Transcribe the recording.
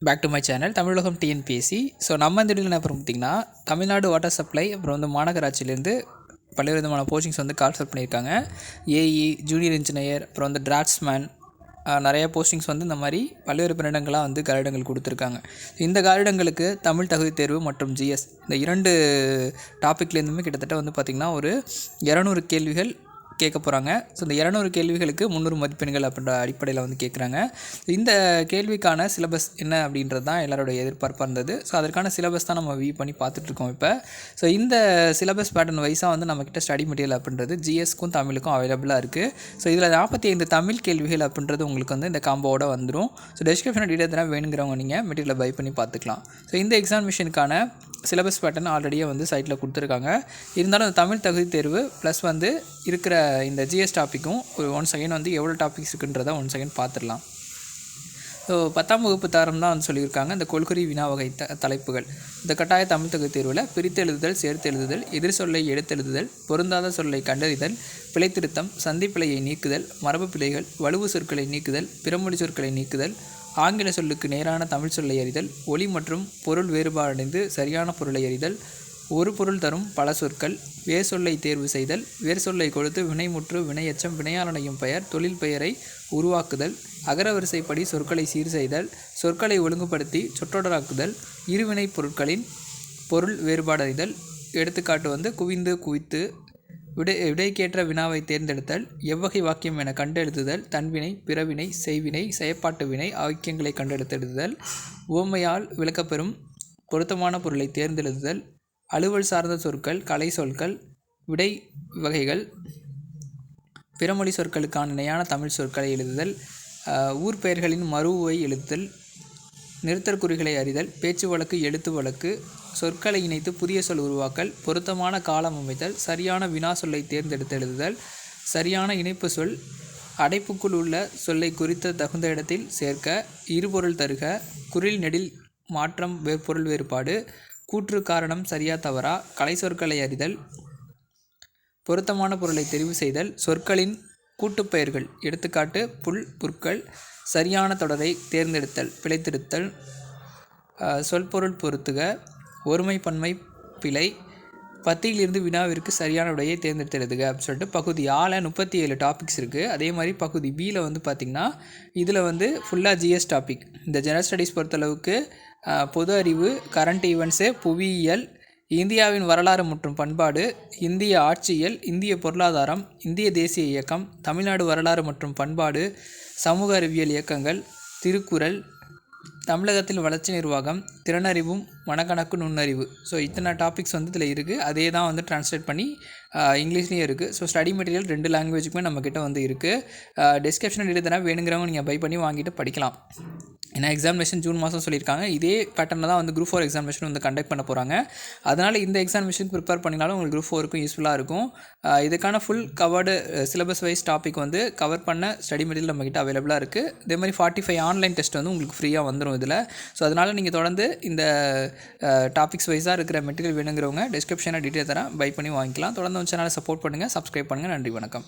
Back to my channel Tamilagam TNPSC. So நம்ம இந்த வீடியோவில் என்ன பார்த்திங்கன்னா, தமிழ்நாடு வாட்டர் சப்ளை அப்புறம் வந்து மாநகராட்சியிலேருந்து பல்வேறு விதமான போஸ்டிங்ஸ் வந்து கால்ஃபர் பண்ணியிருக்காங்க. ஏஇ, ஜூனியர் இன்ஜினியர், அப்புறம் வந்து டிராஃப்ட்ஸ்மேன், நிறைய போஸ்டிங்ஸ் வந்து இந்த மாதிரி பல்வேறு பணியிடங்களாக வந்து காலியிடங்கள் கொடுத்துருக்காங்க. இந்த காலியிடங்களுக்கு தமிழ் தகுதி தேர்வு மற்றும் ஜிஎஸ் இந்த 2 டாப்பிக்லேருந்துமே கிட்டத்தட்ட வந்து பார்த்திங்கன்னா ஒரு 200 கேள்விகள் கேட்க போகிறாங்க. ஸோ இந்த 200 கேள்விகளுக்கு 300 மதிப்பெண்கள் அப்படின்ற அடிப்படையில் வந்து கேட்குறாங்க. இந்த கேள்விக்கான சிலபஸ் என்ன அப்படின்றது தான் எல்லாரோடைய எதிர்பார்ப்பாக இருந்தது. ஸோ அதற்கான சிலபஸ் தான் நம்ம வியூ பண்ணி பார்த்துட்ருக்கோம் இப்போ. ஸோ இந்த சிலபஸ் பேட்டர்ன் வைஸாக வந்து நம்மக்கிட்ட ஸ்டடி மெட்டீரியல் அப்படின்றது ஜிஎஸ்க்கும் தமிழுக்கும் அவைலபிளாக இருக்குது. ஸோ இதில் 45 தமிழ் கேள்விகள் அப்படின்றது உங்களுக்கு வந்து இந்த காம்போவோட வந்துடும். ஸோ டிஸ்கிரிப்ஷன் டீட்டெயில் தான் வேணுங்கிறவங்க நீங்கள் மெட்டீரியலை பை பண்ணி பார்த்துக்கலாம். ஸோ இந்த எக்ஸாமினேஷனுக்கான சிலபஸ் பேட்டர்ன் ஆல்ரெடியே வந்து சைட்டில் கொடுத்துருக்காங்க. இருந்தாலும் அந்த தமிழ் தகுதி தேர்வு ப்ளஸ் வந்து இருக்கிற இந்த ஜிஎஸ் டாப்பிக்கும் ஒரு 1 செகண்ட் வந்து எவ்வளோ டாபிக்ஸ் இருக்குன்றதை 1 செகண்ட் பார்த்துடலாம். ஸோ 10ஆம் வகுப்பு தரம் தான் வந்து சொல்லியிருக்காங்க. இந்த கொள்கறி வினா வகை தலைப்புகள் இந்த கட்டாய தமிழ் தகுதி தேர்வில் பிரித்து எழுதுதல், சேர்த்து எழுதுதல், எதிர் சொல்லை எடுத்தெழுதுதல், பொருந்தாத சொல்லை கண்டறிதல், பிழைத்திருத்தம், சந்திப்பிழையை நீக்குதல், மரபு பிழைகள், வலுவு சொற்களை நீக்குதல், பிறமொழி சொற்களை நீக்குதல், ஆங்கில சொல்லுக்கு நேரான தமிழ் சொல்லை அறிதல், ஒலி மற்றும் பொருள் வேறுபாடடைந்து சரியான பொருளை அறிதல், ஒரு பொருள் தரும் பல சொற்கள், வேர் சொல்லை தேர்வு செய்தல், வேர் சொல்லை கொடுத்து வினைமுற்று, வினையச்சம், வினையாளனையும் பெயர், தொழில் பெயரை உருவாக்குதல், அகரவரிசைப்படி சொற்களை சீர் செய்தல், சொற்களை ஒழுங்குபடுத்தி சொற்றொடராக்குதல், இருவினை பொருட்களின் பொருள் வேறுபாடறிதல், எடுத்துக்காட்டு வந்து குவிந்து, குவித்து, விடைக்கேற்ற வினாவை தேர்ந்தெடுத்தல், எவ்வகை வாக்கியம் என கண்டெழுதுதல், தன்வினை, பிறவினை, செய்வினை, செயற்பாட்டு வினை ஆக்கியங்களை கண்டெடுத்தெழுதுதல், உவமையால் விளக்கப்பெறும் பொருத்தமான பொருளை தேர்ந்தெழுதுதல், அலுவல் சார்ந்த சொற்கள், கலை சொற்கள், விடை வகைகள், பிறமொழி சொற்களுக்கான இணையான தமிழ் சொற்களை எழுதுதல், ஊர் பெயர்களின் மறுவை எழுதுதல், நிறுத்தற்குறிகளை அறிதல், பேச்சு வழக்கு, எழுத்து வழக்கு, சொற்களை இணைத்து புதிய சொல் உருவாக்கல், பொருத்தமான காலம் அமைத்தல், சரியான வினா சொல்லை தேர்ந்தெடுத்து எழுதுதல், சரியான இணைப்பு சொல், அடைப்புக்குள் உள்ள சொல்லை குறித்த தகுந்த இடத்தில் சேர்க்க, இருபொருள் தருக, குறில் நெடில் மாற்றம், பொருள் வேறுபாடு, கூற்று காரணம் சரியா தவறா, கலை சொற்களை அறிதல், பொருத்தமான பொருளை தெரிவு செய்தல், சொற்களின் கூட்டுப்பெயர்கள் எடுத்துக்காட்டு புல், புற்கள், சரியான தொடரை தேர்ந்தெடுத்தல், பிழைத்திருத்தல், சொல்பொருள் பொருத்துக, ஒருமை பன்மை பிழை, 10லிருந்து வினாவிற்கு சரியான விடையை தேர்ந்தெடுத்து எழுதுக அப்படின்னு சொல்லிட்டு பகுதி ஆல 37 டாபிக்ஸ் இருக்குது. அதே மாதிரி பகுதி பியில் வந்து பார்த்திங்கன்னா இதில் வந்து ஃபுல்லாக ஜிஎஸ் டாபிக். இந்த ஜெனரல் ஸ்டடீஸ் பொறுத்தளவுக்கு பொது அறிவு, கரண்ட் ஈவெண்ட்ஸு, புவியியல், இந்தியாவின் வரலாறு மற்றும் பண்பாடு, இந்திய ஆட்சியியல், இந்திய பொருளாதாரம், இந்திய தேசிய இயக்கம், தமிழ்நாடு வரலாறு மற்றும் பண்பாடு, சமூக அறிவியல் இயக்கங்கள், திருக்குறள், தமிழகத்தில் வளர்ச்சி நிர்வாகம், திறனறிவும் மனக்கணக்கு நுண்ணறிவு. ஸோ இத்தனை டாபிக்ஸ் வந்து இதில் இருக்குது. அதே தான் வந்து ட்ரான்ஸ்லேட் பண்ணி இங்கிலீஷ்லேயும் இருக்குது. ஸோ ஸ்டடி மெட்டீரியல் 2 லாங்குவேஜுக்குமே நம்மக்கிட்ட வந்து இருக்குது. டிஸ்கிரிப்ஷன் எழுதுனா வேணுங்கிறவங்க நீங்கள் பை பண்ணி வாங்கிட்டு படிக்கலாம். ஏன்னா எக்ஸாமினேஷன் ஜூன் மாதம் சொல்லியிருக்காங்க. இதே பேட்டர்னில் தான் வந்து குரூப் 4 எக்ஸாமினேஷன் வந்து கண்டக்ட் பண்ண போகிறாங்க. அதனால் இந்த எக்ஸாமினேஷன் ப்ரிப்பேர் பண்ணினாலும் உங்களுக்கு குரூப் 4க்கும் யூஸ்ஃபுல்லாக இருக்கும். இதுக்கான full covered syllabus wise topic வந்து கவர் பண்ண ஸ்டடி மெட்டீரியல் நம்மக்கிட்ட அவைலபிளாக இருக்குது. இதே மாதிரி 45 ஆன்லைன் டெஸ்ட் வந்து உங்களுக்கு ஃப்ரீயாக வந்துடும் இதில். ஸோ அதனால் நீங்கள் தொடர்ந்து இந்த டாபிக்ஸ் வைஸாக இருக்கிற மெட்டீரியல் வேணுங்கிறவங்க டிஸ்கிரிப்ஷனில் டீட்டெயில் தரேன், பை பண்ணி வாங்கிக்கலாம். தொடர்ந்து சேனலை சப்போர்ட் பண்ணுங்கள், சப்ஸ்கிரைப் பண்ணுங்கள். நன்றி, வணக்கம்.